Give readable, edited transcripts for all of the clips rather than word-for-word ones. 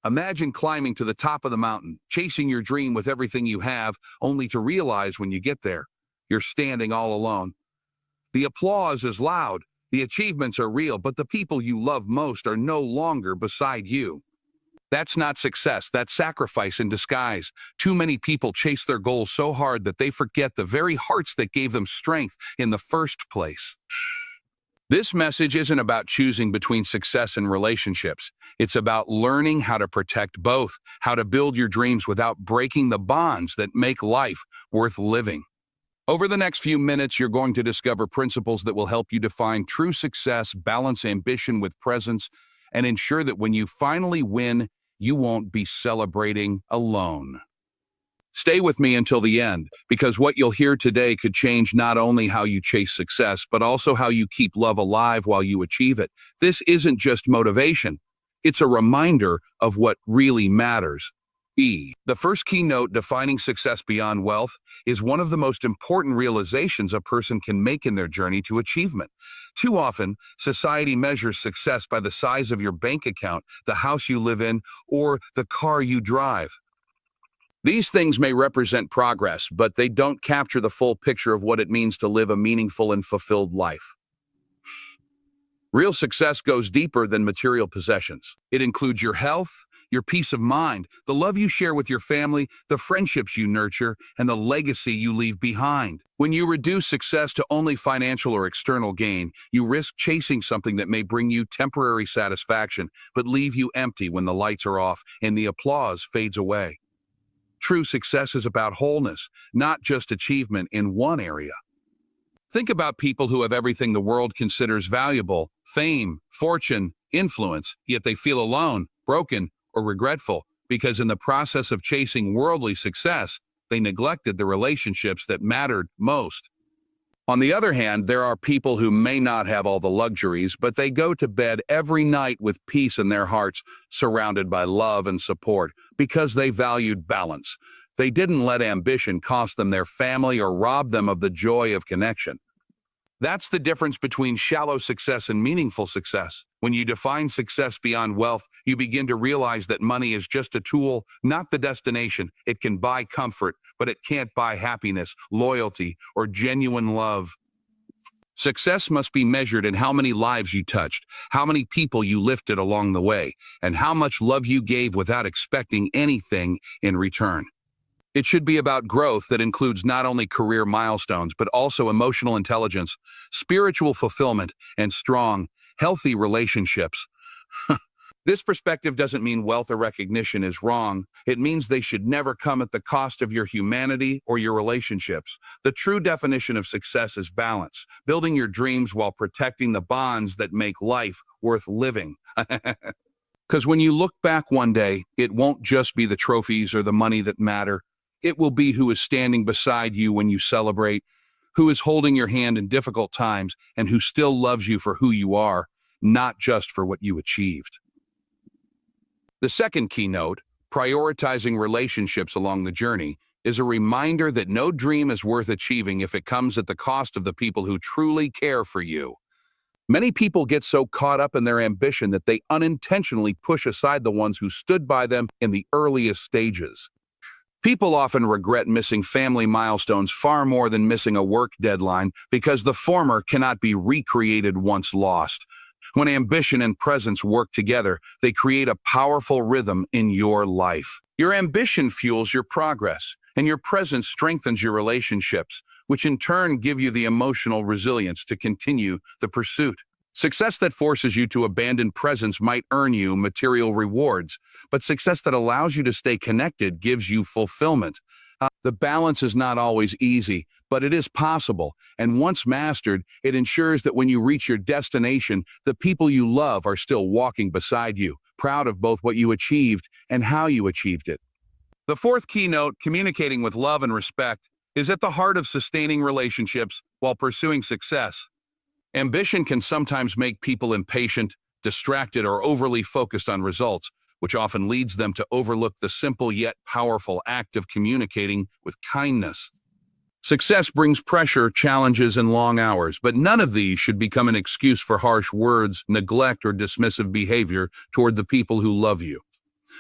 Imagine climbing to the top of the mountain, chasing your dream with everything you have, only to realize when you get there, you're standing all alone. The applause is loud, the achievements are real, but the people you love most are no longer beside you. That's not success, that's sacrifice in disguise. Too many people chase their goals so hard that they forget the very hearts that gave them strength in the first place. This message isn't about choosing between success and relationships. It's about learning how to protect both, how to build your dreams without breaking the bonds that make life worth living. Over the next few minutes, you're going to discover principles that will help you define true success, balance ambition with presence, and ensure that when you finally win, you won't be celebrating alone. Stay with me until the end, because what you'll hear today could change not only how you chase success, but also how you keep love alive while you achieve it. This isn't just motivation. It's a reminder of what really matters. The first keynote, defining success beyond wealth, is one of the most important realizations a person can make in their journey to achievement. Too often, society measures success by the size of your bank account, the house you live in, or the car you drive. These things may represent progress, but they don't capture the full picture of what it means to live a meaningful and fulfilled life. Real success goes deeper than material possessions. It includes your health, your peace of mind, the love you share with your family, the friendships you nurture, and the legacy you leave behind. When you reduce success to only financial or external gain, you risk chasing something that may bring you temporary satisfaction, but leave you empty when the lights are off and the applause fades away. True success is about wholeness, not just achievement in one area. Think about people who have everything the world considers valuable: fame, fortune, influence, yet they feel alone, broken, or regretful because in the process of chasing worldly success, they neglected the relationships that mattered most. On the other hand, there are people who may not have all the luxuries, but they go to bed every night with peace in their hearts, surrounded by love and support, because they valued balance. They didn't let ambition cost them their family or rob them of the joy of connection. That's the difference between shallow success and meaningful success. When you define success beyond wealth, you begin to realize that money is just a tool, not the destination. It can buy comfort, but it can't buy happiness, loyalty, or genuine love. Success must be measured in how many lives you touched, how many people you lifted along the way, and how much love you gave without expecting anything in return. It should be about growth that includes not only career milestones, but also emotional intelligence, spiritual fulfillment, and strong, healthy relationships. This perspective doesn't mean wealth or recognition is wrong. It means they should never come at the cost of your humanity or your relationships. The true definition of success is balance, building your dreams while protecting the bonds that make life worth living. Because when you look back one day, it won't just be the trophies or the money that matter. It will be who is standing beside you when you celebrate, who is holding your hand in difficult times, and who still loves you for who you are, not just for what you achieved. The second keynote, prioritizing relationships along the journey, is a reminder that no dream is worth achieving if it comes at the cost of the people who truly care for you. Many people get so caught up in their ambition that they unintentionally push aside the ones who stood by them in the earliest stages. People often regret missing family milestones far more than missing a work deadline because the former cannot be recreated once lost. When ambition and presence work together, they create a powerful rhythm in your life. Your ambition fuels your progress, and your presence strengthens your relationships, which in turn give you the emotional resilience to continue the pursuit. Success that forces you to abandon presence might earn you material rewards, but success that allows you to stay connected gives you fulfillment. The balance is not always easy, but it is possible, and once mastered, it ensures that when you reach your destination, the people you love are still walking beside you, proud of both what you achieved and how you achieved it. The fourth keynote, communicating with love and respect, is at the heart of sustaining relationships while pursuing success. Ambition can sometimes make people impatient, distracted, or overly focused on results, which often leads them to overlook the simple yet powerful act of communicating with kindness. Success brings pressure, challenges, and long hours, but none of these should become an excuse for harsh words, neglect, or dismissive behavior toward the people who love you.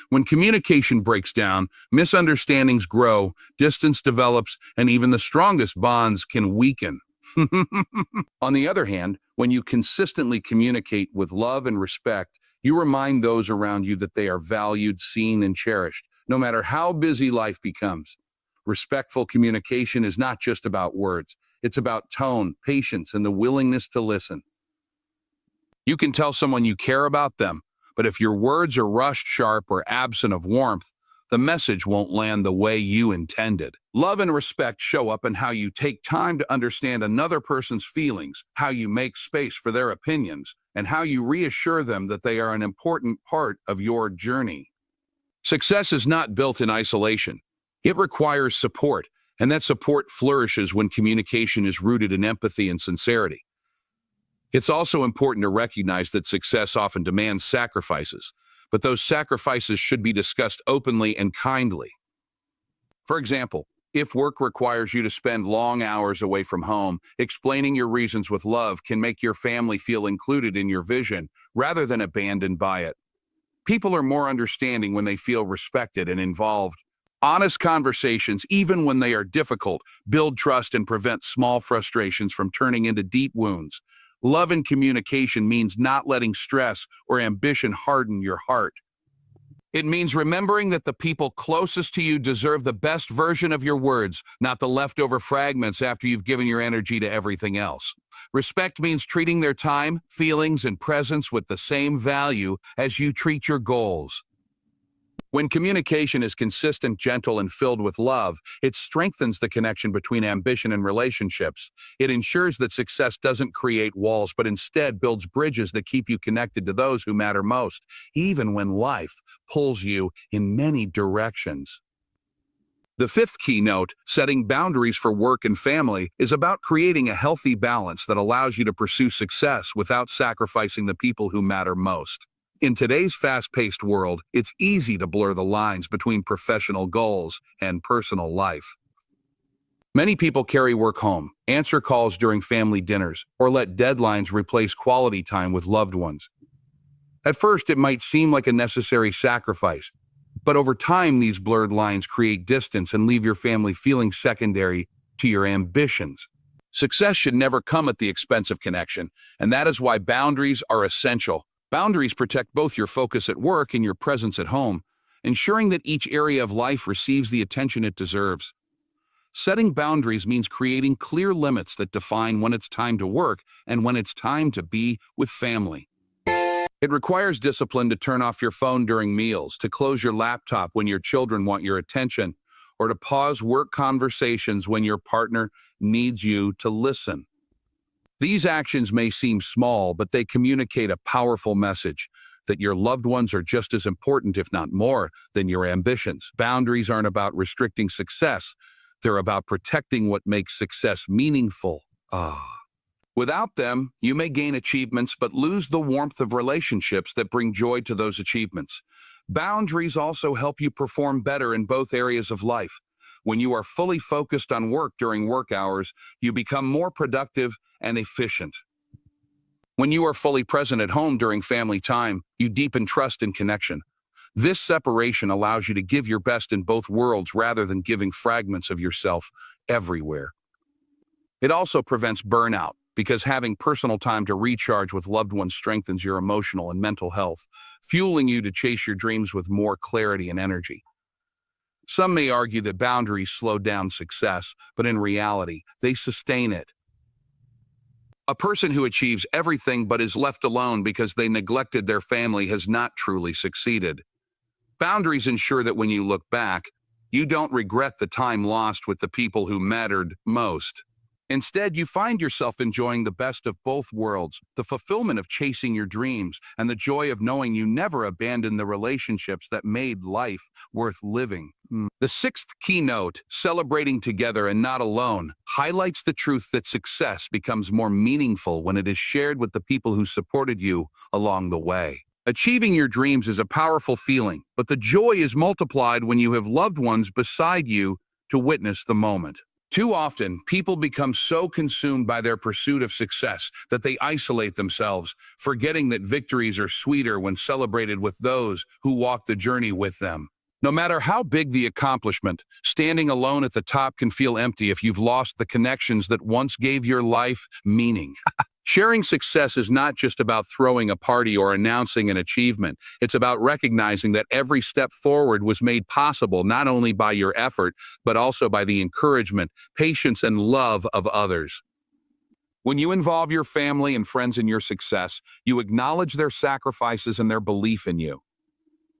When communication breaks down, misunderstandings grow, distance develops, and even the strongest bonds can weaken. On the other hand, when you consistently communicate with love and respect, you remind those around you that they are valued, seen, and cherished, no matter how busy life becomes. Respectful communication is not just about words. It's about tone, patience, and the willingness to listen. You can tell someone you care about them, but if your words are rushed, sharp, or absent of warmth, the message won't land the way you intended. Love and respect show up in how you take time to understand another person's feelings, how you make space for their opinions, and how you reassure them that they are an important part of your journey. Success is not built in isolation. It requires support, and that support flourishes when communication is rooted in empathy and sincerity. It's also important to recognize that success often demands sacrifices, but those sacrifices should be discussed openly and kindly. For example, if work requires you to spend long hours away from home, explaining your reasons with love can make your family feel included in your vision rather than abandoned by it. People are more understanding when they feel respected and involved. Honest conversations, even when they are difficult, build trust and prevent small frustrations from turning into deep wounds. Love and communication means not letting stress or ambition harden your heart. It means remembering that the people closest to you deserve the best version of your words, not the leftover fragments after you've given your energy to everything else. Respect means treating their time, feelings, and presence with the same value as you treat your goals. When communication is consistent, gentle, and filled with love, it strengthens the connection between ambition and relationships. It ensures that success doesn't create walls, but instead builds bridges that keep you connected to those who matter most, even when life pulls you in many directions. The fifth keynote, setting boundaries for work and family, is about creating a healthy balance that allows you to pursue success without sacrificing the people who matter most. In today's fast-paced world, it's easy to blur the lines between professional goals and personal life. Many people carry work home, answer calls during family dinners, or let deadlines replace quality time with loved ones. At first, it might seem like a necessary sacrifice, but over time, these blurred lines create distance and leave your family feeling secondary to your ambitions. Success should never come at the expense of connection, and that is why boundaries are essential. Boundaries protect both your focus at work and your presence at home, ensuring that each area of life receives the attention it deserves. Setting boundaries means creating clear limits that define when it's time to work and when it's time to be with family. It requires discipline to turn off your phone during meals, to close your laptop when your children want your attention, or to pause work conversations when your partner needs you to listen. These actions may seem small, but they communicate a powerful message that your loved ones are just as important, if not more, than your ambitions. Boundaries aren't about restricting success. They're about protecting what makes success meaningful. Without them, you may gain achievements but lose the warmth of relationships that bring joy to those achievements. Boundaries also help you perform better in both areas of life. When you are fully focused on work during work hours, you become more productive and efficient. When you are fully present at home during family time, you deepen trust and connection. This separation allows you to give your best in both worlds rather than giving fragments of yourself everywhere. It also prevents burnout, because having personal time to recharge with loved ones strengthens your emotional and mental health, fueling you to chase your dreams with more clarity and energy. Some may argue that boundaries slow down success, but in reality, they sustain it. A person who achieves everything but is left alone because they neglected their family has not truly succeeded. Boundaries ensure that when you look back, you don't regret the time lost with the people who mattered most. Instead, you find yourself enjoying the best of both worlds, the fulfillment of chasing your dreams, and the joy of knowing you never abandoned the relationships that made life worth living. The sixth keynote, celebrating together and not alone, highlights the truth that success becomes more meaningful when it is shared with the people who supported you along the way. Achieving your dreams is a powerful feeling, but the joy is multiplied when you have loved ones beside you to witness the moment. Too often, people become so consumed by their pursuit of success that they isolate themselves, forgetting that victories are sweeter when celebrated with those who walk the journey with them. No matter how big the accomplishment, standing alone at the top can feel empty if you've lost the connections that once gave your life meaning. Sharing success is not just about throwing a party or announcing an achievement. It's about recognizing that every step forward was made possible not only by your effort, but also by the encouragement, patience, and love of others. When you involve your family and friends in your success, you acknowledge their sacrifices and their belief in you.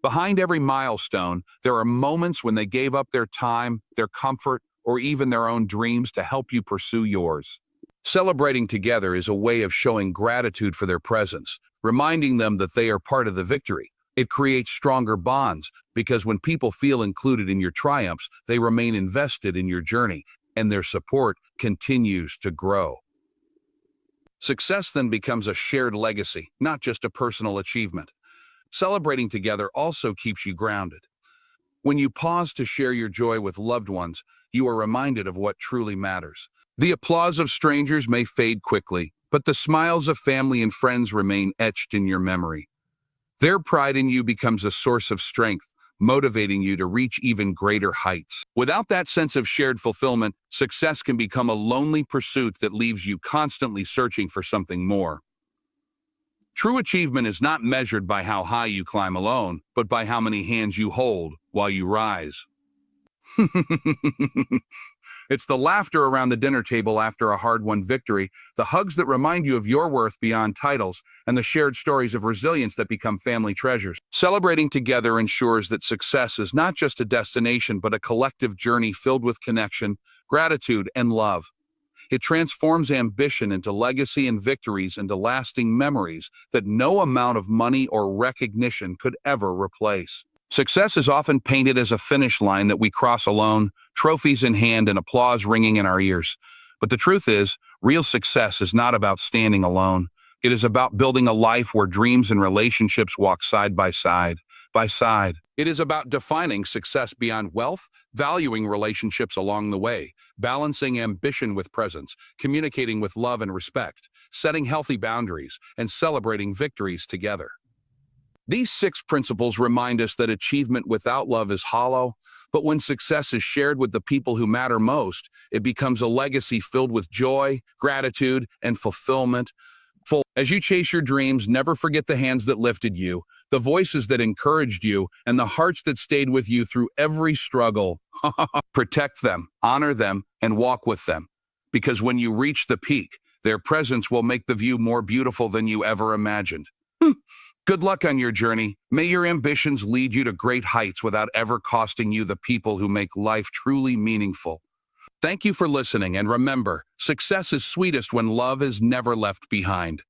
Behind every milestone, there are moments when they gave up their time, their comfort, or even their own dreams to help you pursue yours. Celebrating together is a way of showing gratitude for their presence, reminding them that they are part of the victory. It creates stronger bonds because when people feel included in your triumphs, they remain invested in your journey, and their support continues to grow. Success then becomes a shared legacy, not just a personal achievement. Celebrating together also keeps you grounded. When you pause to share your joy with loved ones, you are reminded of what truly matters. The applause of strangers may fade quickly, but the smiles of family and friends remain etched in your memory. Their pride in you becomes a source of strength, motivating you to reach even greater heights. Without that sense of shared fulfillment, success can become a lonely pursuit that leaves you constantly searching for something more. True achievement is not measured by how high you climb alone, but by how many hands you hold while you rise. It's the laughter around the dinner table after a hard-won victory, the hugs that remind you of your worth beyond titles, and the shared stories of resilience that become family treasures. Celebrating together ensures that success is not just a destination, but a collective journey filled with connection, gratitude, and love. It transforms ambition into legacy and victories into lasting memories that no amount of money or recognition could ever replace. Success is often painted as a finish line that we cross alone, trophies in hand and applause ringing in our ears. But the truth is, real success is not about standing alone. It is about building a life where dreams and relationships walk side by side, by side. It is about defining success beyond wealth, valuing relationships along the way, balancing ambition with presence, communicating with love and respect, setting healthy boundaries, and celebrating victories together. These 6 principles remind us that achievement without love is hollow, but when success is shared with the people who matter most, it becomes a legacy filled with joy, gratitude, and fulfillment. As you chase your dreams, never forget the hands that lifted you, the voices that encouraged you, and the hearts that stayed with you through every struggle. Protect them, honor them, and walk with them. Because when you reach the peak, their presence will make the view more beautiful than you ever imagined. Good luck on your journey. May your ambitions lead you to great heights without ever costing you the people who make life truly meaningful. Thank you for listening, and remember, success is sweetest when love is never left behind.